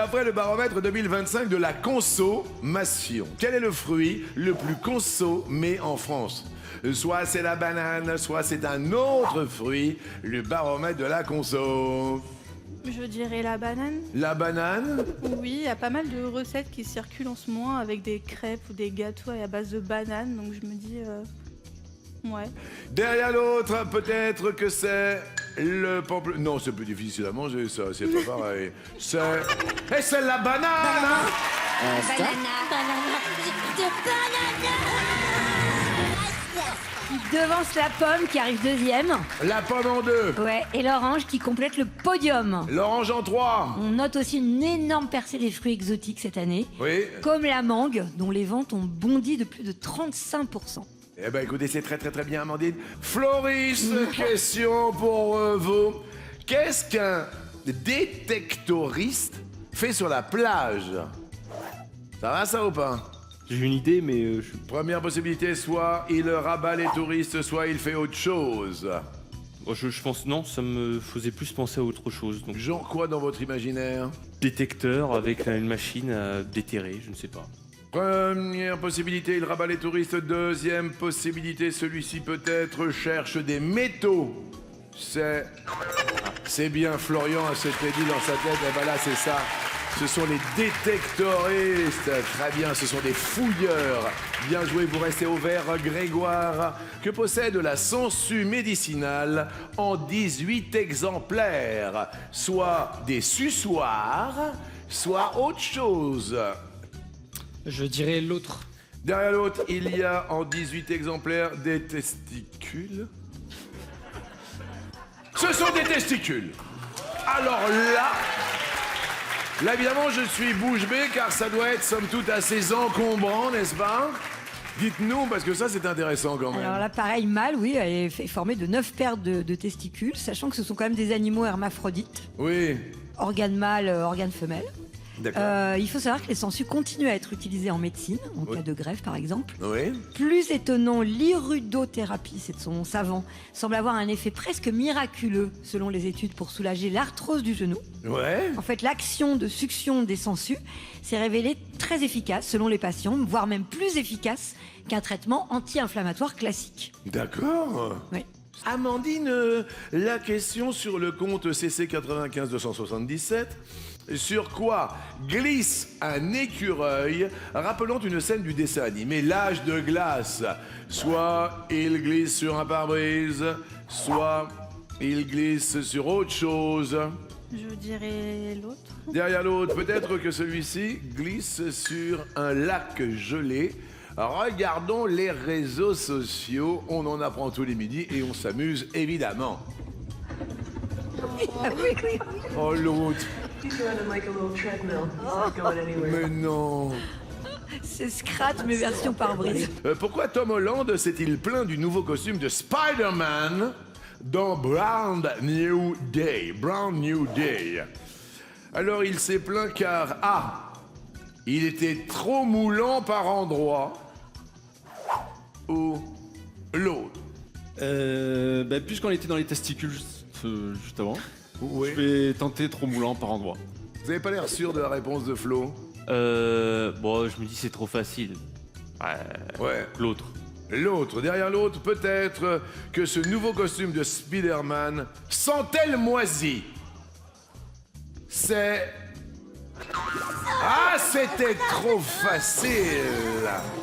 D'après le baromètre 2025 de la consommation, quel est le fruit le plus consommé en France? Soit c'est la banane, soit c'est un autre fruit, le baromètre de la conso. Je dirais la banane. La banane? Oui, il y a pas mal de recettes qui circulent en ce moment avec des crêpes ou des gâteaux à base de banane, donc je me dis... ouais. Derrière l'autre, peut-être que c'est le pamplemousse. Non, c'est plus difficile à manger, ça, c'est pas pareil. C'est... Et c'est la banane! Qui devance la pomme qui arrive deuxième. La pomme en 2. Ouais, et l'orange qui complète le podium. L'orange en 3. On note aussi une énorme percée des fruits exotiques cette année. Oui. Comme la mangue, dont les ventes ont bondi de plus de 35%. Eh ben écoutez, c'est très bien, Amandine. Floris, question pour vous. Qu'est-ce qu'un détectoriste fait sur la plage? Ça va ça ou pas? J'ai une idée, mais je... Première possibilité, soit il rabat les touristes, soit il fait autre chose. Je pense non, ça me faisait plus penser à autre chose. Donc, Genre quoi dans votre imaginaire? détecteur avec une machine à déterrer, je ne sais pas. Première possibilité, il rabat les touristes. Deuxième possibilité, celui-ci peut-être cherche des métaux. C'est bien, Florian s'était dit dans sa tête, et ben là c'est ça. Ce sont les détectoristes. Très bien, ce sont des fouilleurs. Bien joué, vous restez au vert, Grégoire. Que possède la sangsue médicinale en 18 exemplaires? Soit des suçoirs, soit autre chose. Je dirais l'autre. Derrière l'autre, il y a en 18 exemplaires des testicules. Ce sont des testicules. Alors là évidemment, je suis bouche bée car ça doit être somme toute assez encombrant, n'est-ce pas? Dites-nous, parce que ça c'est intéressant quand même. Alors là, pareil, mâle, oui, elle est formée de 9 paires de testicules, sachant que ce sont quand même des animaux hermaphrodites. Oui, Organe mâle, organe femelle. d'accord. Il faut savoir que les sangsues continuent à être utilisées en médecine, en cas de greffe par exemple. Oui. Plus étonnant, l'irudothérapie, c'est de son nom savant, semble avoir un effet presque miraculeux, selon les études, pour soulager l'arthrose du genou. Ouais. En fait, l'action de succion des sangsues s'est révélée très efficace, selon les patients, voire même plus efficace qu'un traitement anti-inflammatoire classique. D'accord. Oui. Amandine, la question sur le compte CC 95 277. Sur quoi glisse un écureuil rappelant une scène du dessin animé L'âge de glace? Soit il glisse sur un pare-brise, soit il glisse sur autre chose. Je dirais l'autre. Derrière l'autre, peut-être que celui-ci glisse sur un lac gelé. Regardons les réseaux sociaux, on en apprend tous les midis et on s'amuse évidemment. Oh l'autre. Mais non. C'est Scratch, mais version pare-brise. Pourquoi Tom Holland s'est-il plaint du nouveau costume de Spider-Man dans Brand New Day? Brand New Day. Alors il s'est plaint car il était trop moulant par endroits. Ou l'autre. Puisqu'on était dans les testicules juste avant, Oui. je vais tenter trop moulant par endroit. Vous avez pas l'air sûr de la réponse de Flo? Je me dis c'est trop facile. Ouais. L'autre. L'autre, derrière l'autre, peut-être que ce nouveau costume de Spider-Man sent-elle moisi? C'est... Ah, c'était trop facile.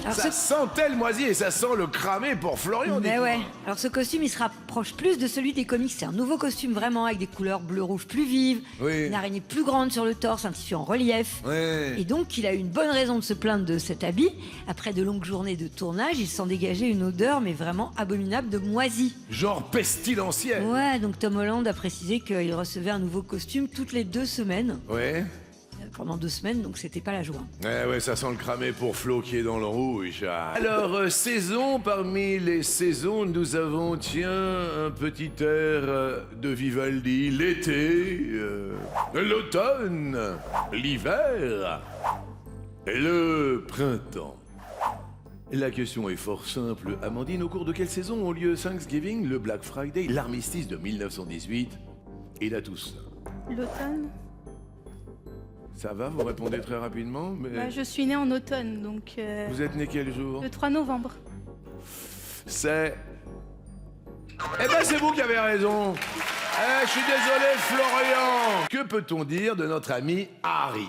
Alors Ça ce- sentait le moisi et ça sent le cramé pour Florian. Mais dites-moi. ouais. Alors ce costume, il se rapproche plus de celui des comics. C'est un nouveau costume vraiment avec des couleurs bleu-rouge plus vives, Oui. une araignée plus grande sur le torse, un tissu en relief. Ouais. Et donc, il a eu une bonne raison de se plaindre de cet habit. Après de longues journées de tournage, il s'en dégageait une odeur, mais vraiment abominable, de moisi. Genre pestilentiel. Ouais, donc Tom Holland a précisé qu'il recevait un nouveau costume toutes les 2 semaines. Ouais. Pendant 2 semaines, donc c'était pas la joie. Ouais, ça sent le cramé pour Flo qui est dans le rouge. Alors, saison, parmi les saisons, nous avons, un petit air de Vivaldi. L'été, l'automne, l'hiver, et le printemps. La question est fort simple. Amandine, au cours de quelle saison ont lieu Thanksgiving, le Black Friday, l'armistice de 1918 et la Toussaint? L'automne. Ça va, vous répondez très rapidement, mais... Bah, je suis née en automne, donc Vous êtes né quel jour? le 3 novembre. C'est... Eh ben c'est vous qui avez raison. Je suis désolé, Florian. Que peut-on dire de notre ami Harry?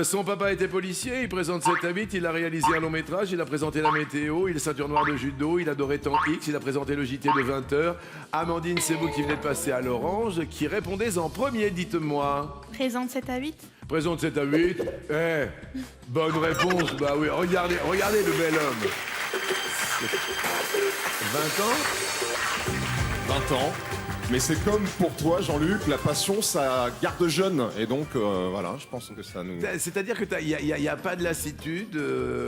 Son papa était policier, il présente 7 à 8, il a réalisé un long métrage, il a présenté la météo, il est ceinture noire de judo, il adorait temps X, il a présenté le JT de 20h. Amandine, c'est vous qui venez de passer à l'orange, qui répondez en premier, dites-moi. Présente 7 à 8. Présente 7 à 8. Bonne réponse, bah oui, regardez le bel homme. 20 ans 20 ans. Mais c'est comme pour toi, Jean-Luc, la passion, ça garde jeune. Et donc, voilà, je pense que ça nous... C'est-à-dire que il y a pas de lassitude,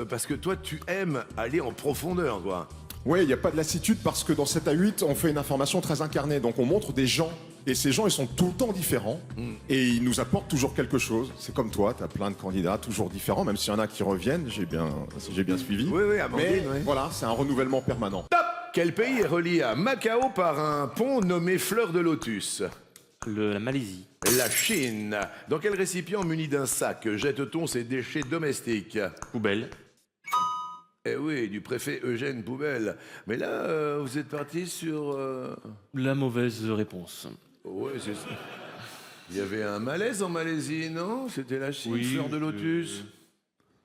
parce que toi, tu aimes aller en profondeur, quoi. Oui, il n'y a pas de lassitude parce que dans 7 à 8, on fait une information très incarnée. Donc on montre des gens. Et ces gens, ils sont tout le temps différents. Et ils nous apportent toujours quelque chose. C'est comme toi, tu as plein de candidats toujours différents, même s'il y en a qui reviennent, j'ai bien suivi. Oui, Amandine, Mais oui. voilà, c'est un renouvellement permanent. Top! Quel pays est relié à Macao par un pont nommé Fleur de Lotus? La Malaisie. La Chine. Dans quel récipient muni d'un sac jette-t-on ses déchets domestiques? Poubelle. Eh oui, du préfet Eugène Poubelle. Mais là, vous êtes parti sur... La mauvaise réponse. Ouais, c'est ça. Il y avait un malaise en Malaisie, non? C'était la Chine, Fleur de Lotus.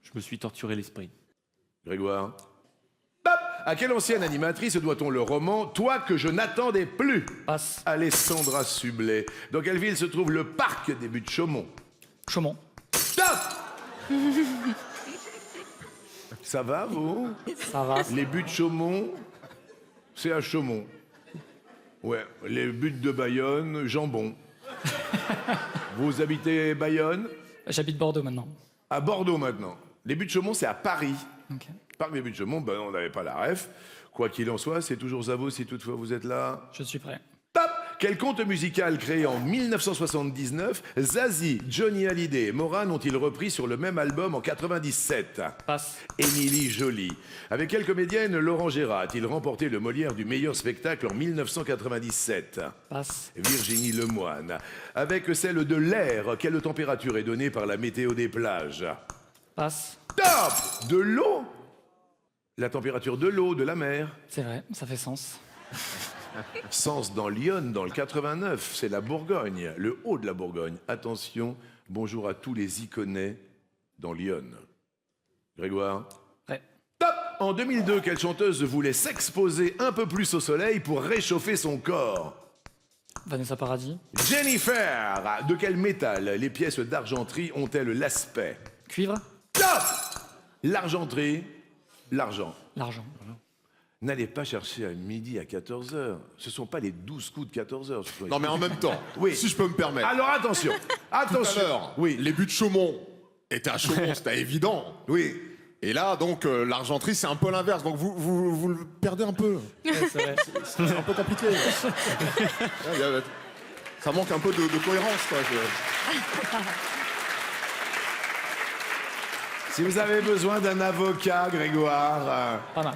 Je me suis torturé l'esprit. Grégoire. Top! À quelle ancienne animatrice doit-on le roman « Toi que je n'attendais plus » Passe. Alessandra Sublet. Dans quelle ville se trouve le parc des Buttes-Chaumont? Chaumont. Top! Ça va, vous? Ça va. Les Buttes-Chaumont, c'est à Chaumont. Ouais, les Buttes de Bayonne, jambon. Vous habitez Bayonne? J'habite Bordeaux maintenant. À Bordeaux maintenant. Les Buttes-Chaumont, c'est à Paris. Ok. Parc des Buttes-Chaumont, ben on n'avait pas la ref. Quoi qu'il en soit, c'est toujours à vous si toutefois vous êtes là. Je suis prêt. Top! Quel conte musical créé en 1979, Zazie, Johnny Hallyday et Moran ont-ils repris sur le même album en 97? Passe. Émilie Joly. Avec quelle comédienne Laurent Gérard a-t-il remporté le Molière du meilleur spectacle en 1997? Passe. Virginie Lemoine. Avec celle de l'air, quelle température est donnée par la météo des plages? Passe. Top! De l'eau? La température de l'eau, de la mer. C'est vrai, ça fait sens. Sens dans l'Yonne, dans le 89, c'est la Bourgogne, le haut de la Bourgogne. Attention, bonjour à tous les Iconais dans l'Yonne. Grégoire? Prêt. Top! En 2002, quelle chanteuse voulait s'exposer un peu plus au soleil pour réchauffer son corps? Vanessa Paradis. Jennifer! De quel métal les pièces d'argenterie ont-elles l'aspect? Cuivre. Top! L'argenterie, l'argent. L'argent. N'allez pas chercher à midi à 14h. Ce ne sont pas les 12 coups de 14h. Non, mais en même temps, Oui. si je peux me permettre. Alors attention, Tout à attention. l'heure, Oui, les buts de Chaumont étaient à Chaumont, c'était évident. oui. Et là, donc, l'argenterie, c'est un peu l'inverse. Donc, vous le perdez un peu. Ouais, c'est vrai. C'est un peu compliqué. Ça manque un peu de cohérence, quoi. Si vous avez besoin d'un avocat, Grégoire, Pas mal.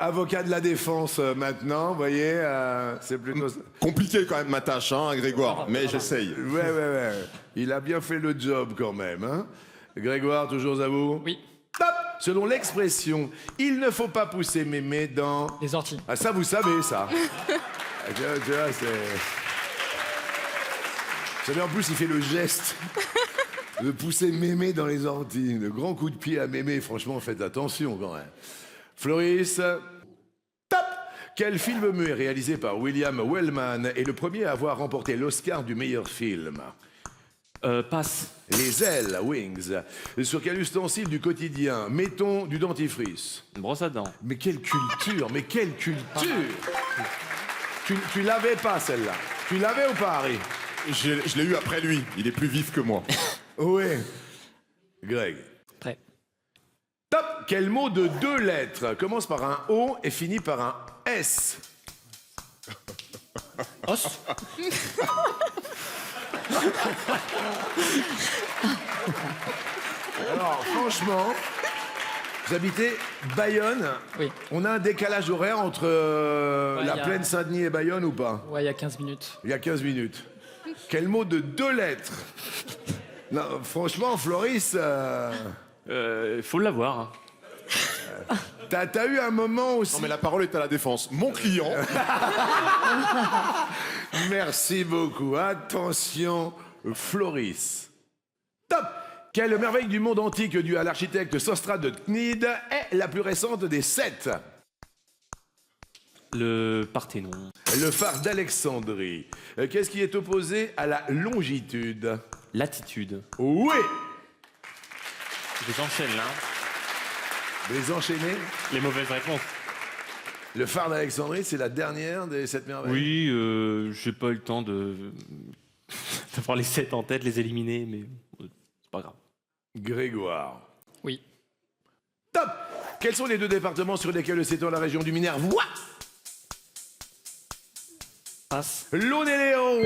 avocat de la défense maintenant, vous voyez, c'est plutôt... Compliqué quand même ma tâche, hein, Grégoire, mais j'essaye. Ouais. Il a bien fait le job quand même, hein. Grégoire, toujours à vous? Oui. Top! Selon l'expression, il ne faut pas pousser mémé dans... Les orties. Ah, ça, vous savez, ça. Tu vois, c'est... Vous savez, en plus, il fait le geste de pousser mémé dans les orties. Le grand coup de pied à mémé, franchement, faites attention quand même. Floris, top! Quel film muet réalisé par William Wellman est le premier à avoir remporté l'Oscar du meilleur film? Passe. Les ailes, Wings. Sur quel ustensile du quotidien mettons du dentifrice? Une brosse à dents. Mais quelle culture! Mais quelle culture! Tu l'avais pas, celle-là. Tu l'avais ou pas, Harry? Je l'ai eu après lui, il est plus vif que moi. Oui. Greg. Prêt. Top! Quel mot de 2 lettres commence par un O et finit par un S? Os. Alors, franchement, vous habitez Bayonne. Oui. On a un décalage horaire entre Ouais, la y a- plaine Saint-Denis et Bayonne ou pas? Ouais, il y a 15 minutes. Il y a 15 minutes. Quel mot de 2 lettres? Non, franchement, Floris, Faut l'avoir. Hein. t'as eu un moment aussi... Non mais la parole est à la défense. Mon client. Merci beaucoup. Attention, Floris. Top. Quelle merveille du monde antique due à l'architecte Sostrate de Cnide est la plus récente des 7? Le Parthénon. Le phare d'Alexandrie. Qu'est-ce qui est opposé à la longitude? Latitude. Oui. Je les enchaîne là. Les enchaîner. Les mauvaises réponses. Le phare d'Alexandrie, c'est la dernière des 7 merveilles. Oui, j'ai pas eu le temps d'avoir les 7 en tête, les éliminer, mais c'est pas grave. Grégoire. Oui. Top. Quels sont les 2 départements sur lesquels s'étend la région du Minervois? Passe. L'Aune et les Héros.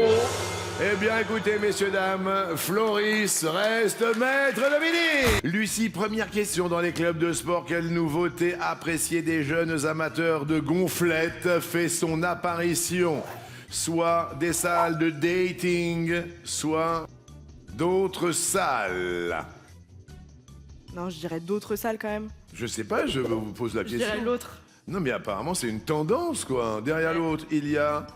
Eh bien, écoutez, messieurs, dames, Floris reste maître de midi. Lucie, première question dans les clubs de sport. Quelle nouveauté appréciée des jeunes amateurs de gonflettes fait son apparition? Soit des salles de dating, soit d'autres salles. Non, je dirais d'autres salles quand même. Je sais pas, je vous pose la Je question. dirais l'autre. Non, mais apparemment, c'est une tendance, quoi. Derrière l'autre, il y a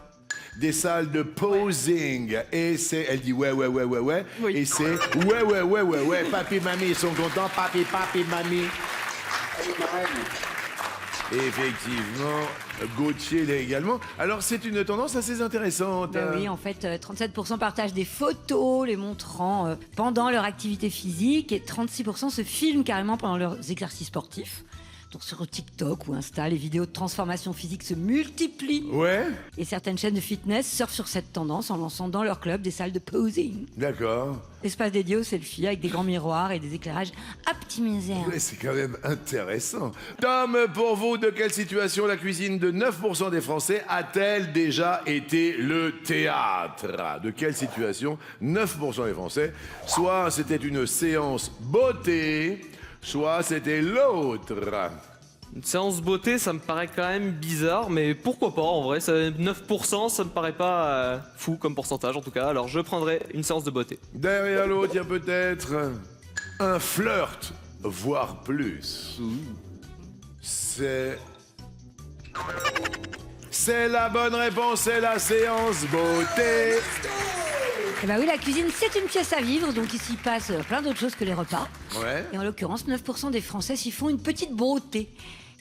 des salles de posing. Et c'est... Elle dit ouais. Oui. Et c'est ouais. Papi, mamie, ils sont contents. Papi, mamie. Et effectivement, Gauthier l'est également. Alors, c'est une tendance assez intéressante. Ben oui, en fait, 37% partagent des photos les montrant pendant leur activité physique et 36% se filment carrément pendant leurs exercices sportifs. Donc sur TikTok ou Insta, les vidéos de transformation physique se multiplient. Ouais, Et certaines chaînes de fitness surfent sur cette tendance en lançant dans leur club des salles de posing. d'accord. Espace dédié aux selfies avec des grands miroirs et des éclairages optimisés. Ouais, c'est quand même intéressant. Tom, pour vous, de quelle situation la cuisine de 9% des Français a-t-elle déjà été le théâtre? De quelle situation 9% des Français? Soit c'était une séance beauté, soit c'était l'autre. Une séance beauté, ça me paraît quand même bizarre, mais pourquoi pas en vrai, 9%, ça me paraît pas fou comme pourcentage en tout cas, alors je prendrais une séance de beauté. Derrière l'autre, il y a peut-être un flirt, voire plus. C'est la bonne réponse, c'est la séance beauté. Eh ben oui, la cuisine, c'est une pièce à vivre, donc il s'y passe plein d'autres choses que les repas. Ouais. Et en l'occurrence, 9% des Français s'y font une petite beauté.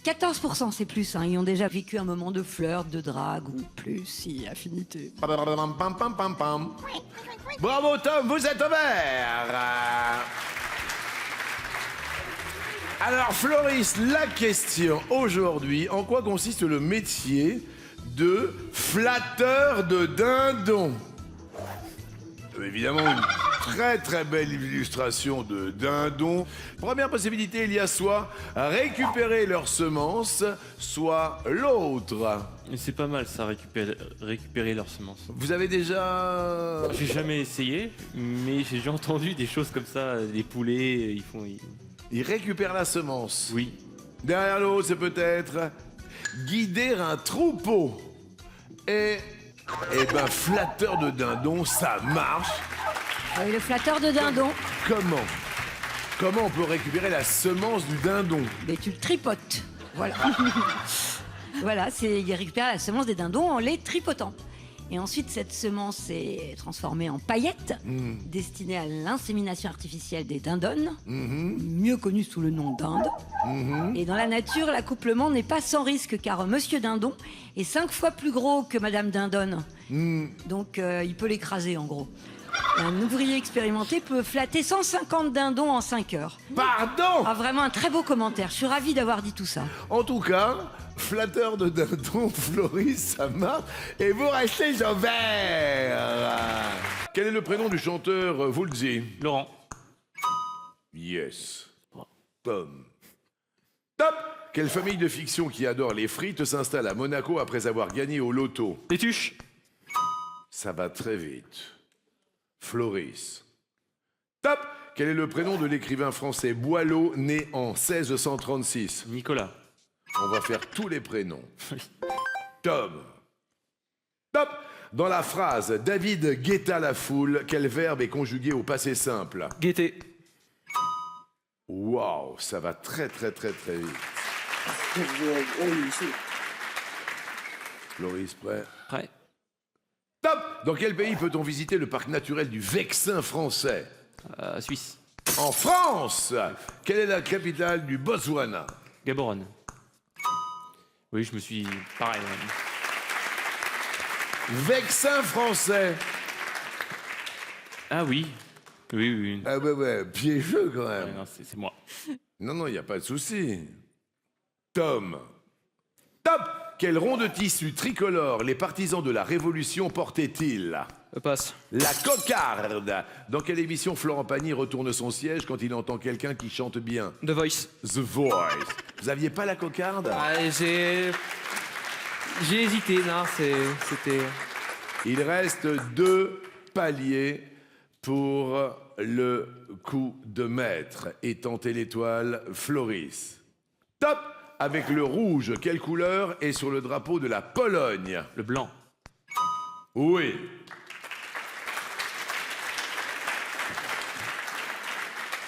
14% c'est plus, hein, ils ont déjà vécu un moment de flirt, de drague ou plus, si affinité. Pam, pam, pam, pam, pam. Bravo Tom, vous êtes au vert. Alors Floris, la question aujourd'hui, en quoi consiste le métier de flatteur de dindon? Évidemment, une très belle illustration de dindon. Première possibilité, il y a soit récupérer leurs semences, soit l'autre. Et c'est pas mal ça, récupérer leurs semences. Vous avez déjà... J'ai jamais essayé, mais j'ai déjà entendu des choses comme ça. Les poulets, ils font... Ils récupèrent la semence. Oui. Derrière l'autre, c'est peut-être guider un troupeau. Eh ben, flatteur de dindon, ça marche. Oui, le flatteur de dindon, Comment on peut récupérer la semence du dindon? mais tu le tripotes. Voilà. Voilà, il récupère la semence des dindons en les tripotant. Et ensuite, cette semence est transformée en paillettes, destinée à l'insémination artificielle des dindones, mieux connue sous le nom d'Inde. Et dans la nature, l'accouplement n'est pas sans risque, car Monsieur Dindon est 5 fois plus gros que Madame Dindonne. Donc, il peut l'écraser, en gros. Un ouvrier expérimenté peut flatter 150 dindons en 5 heures. Pardon! Ah, vraiment un très beau commentaire. Je suis ravie d'avoir dit tout ça. En tout cas, flatteur de dindon, Floris, ça marche. Et vous restez au vert. Quel est le prénom du chanteur Woolsey? Laurent. Yes. Tom. Top! Quelle famille de fiction qui adore les frites s'installe à Monaco après avoir gagné au loto? Les tuches. Ça va très vite. Floris. Top! Quel est le prénom de l'écrivain français Boileau, né en 1636? Nicolas. On va faire tous les prénoms. Tom. Top! Dans la phrase « David guetta la foule », quel verbe est conjugué au passé simple? Gaieté. Waouh, ça va très très très très vite. Floris, prêt? Prêt. Top! Dans quel pays peut-on visiter le parc naturel du Vexin français? Suisse. En France! Quelle est la capitale du Botswana? Gaborone. Oui, je me suis... Pareil. Vexin français! Ah oui. Oui, oui. Ah ouais, piégeux quand Ouais, même. non, c'est moi. Non, il n'y a pas de souci. Tom. Top! Quel rond de tissu tricolore les partisans de la Révolution portaient-ils? Passe. La cocarde. Dans quelle émission Florent Pagny retourne son siège quand il entend quelqu'un qui chante bien? The Voice. The Voice. Vous aviez pas la cocarde? Ah, j'ai hésité, non, c'était... Il reste 2 paliers pour le coup de maître et tenter l'étoile Floris. Top! Avec le rouge, quelle couleur est sur le drapeau de la Pologne? Le blanc. Oui.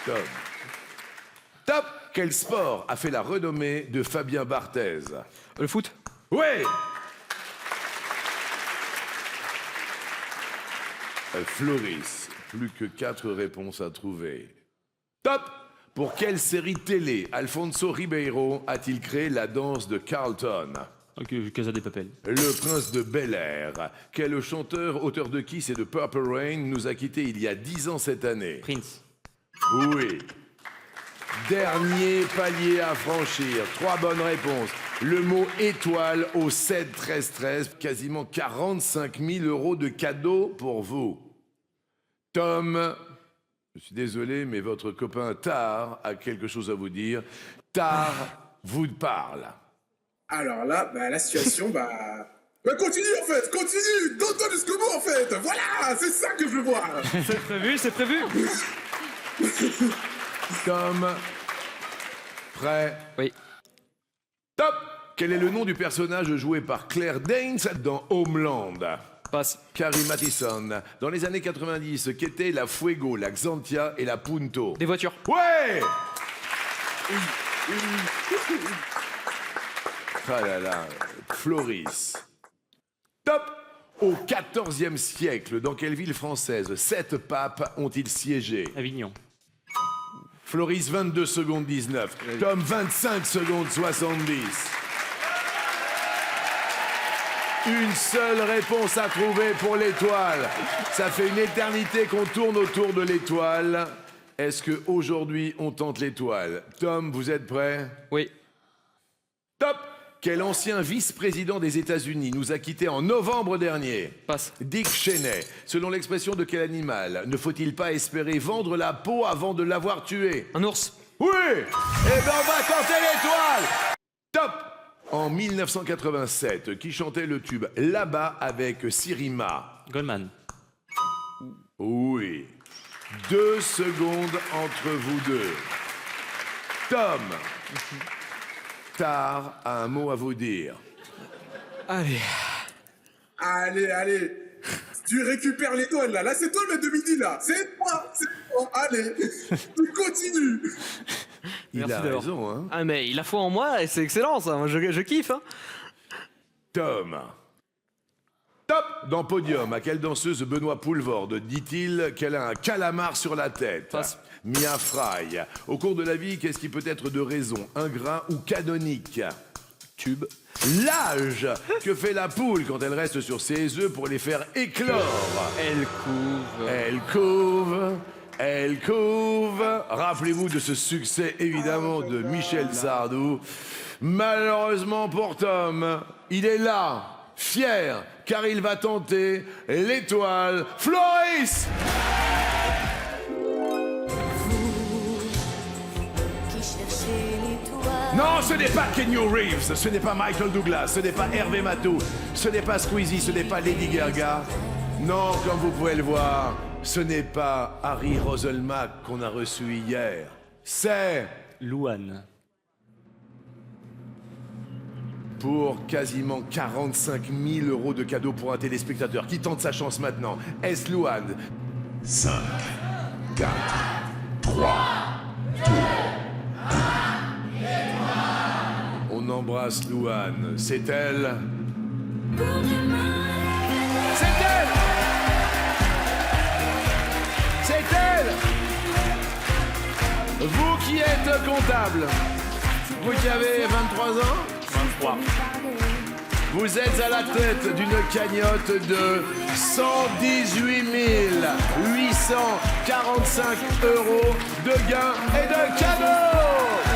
Top. Top! Quel sport a fait la renommée de Fabien Barthez? Le foot. Oui! Floris, plus que 4 réponses à trouver. Top! Pour quelle série télé Alfonso Ribeiro a-t-il créé la danse de Carlton? Ok, Casa des Papel. Le prince de Bel-Air. Quel chanteur, auteur de Kiss et de Purple Rain, nous a quittés il y a 10 ans cette année? Prince. Oui. Dernier palier à franchir. 3 bonnes réponses. Le mot étoile au 7 13 13. Quasiment 45 000 € de cadeaux pour vous. Tom, je suis désolé, mais votre copain Tar a quelque chose à vous dire. Tar vous parle. Alors là, la situation, continue en fait, continue, donne-toi jusqu'au bout en fait, voilà, c'est ça que je veux voir. C'est prévu, c'est prévu. Tom, prêt? Oui. Top! Quel est le nom du personnage joué par Claire Danes dans Homeland? Passe. Carrie Mathison. Dans les années 90, qu'étaient la Fuego, la Xantia et la Punto? Des voitures. Ouais! Ah là là, Floris. Top! Au XIVe siècle, dans quelle ville française 7 papes ont-ils siégé? Avignon. Floris, 22 secondes 19. Tom, 25 secondes 70. Une seule réponse à trouver pour l'étoile. Ça fait une éternité qu'on tourne autour de l'étoile. Est-ce qu'aujourd'hui, on tente l'étoile? Tom, vous êtes prêt? Oui. Top! Quel ancien vice-président des États-Unis nous a quittés en novembre dernier? Passe. Dick Cheney. Selon l'expression de quel animal ne faut-il pas espérer vendre la peau avant de l'avoir tué? Un ours. Oui! Eh ben on va tenter l'étoile! Top! En 1987, qui chantait le tube Là-bas avec Sirima? Goldman. Oui. 2 secondes entre vous deux. Tom. Tar a un mot à vous dire. Allez. Allez, tu récupères l'étoile là, c'est toi le maître de midi là, c'est toi, allez, tu continues. Il Merci a d'abord. raison, hein? Ah mais il a foi en moi et c'est excellent ça, moi je kiffe. Hein. Tom. Top! Dans Podium, à quelle danseuse Benoît Poulvorde dit-il qu'elle a un calamar sur la tête? Passe. Mia Fry. Au cours de la vie, qu'est-ce qui peut être de raison, ingrat ou canonique? Tube. L'âge! Que fait la poule quand elle reste sur ses œufs pour les faire éclore? Elle couve. Elle couve, elle couve. Rappelez-vous de ce succès évidemment de Michel Sardou. Malheureusement pour Tom, il est là, fier, car il va tenter l'étoile Floris! Non, ce n'est pas Kenny Reeves, ce n'est pas Michael Douglas, ce n'est pas Hervé Matou, ce n'est pas Squeezie, ce n'est pas Lady Gaga. Non, comme vous pouvez le voir, ce n'est pas Harry Roselmack qu'on a reçu hier. C'est... Louane. pour quasiment 45 000 euros de cadeaux pour un téléspectateur. Qui tente sa chance maintenant? Est-ce Louane? 5, 4, 3, 2, 1. On embrasse Louane. C'est elle. C'est elle! C'est elle! Vous qui êtes comptable, vous qui avez 23 ans, 23. vous êtes à la tête d'une cagnotte de 118 845 euros de gains et de cadeaux!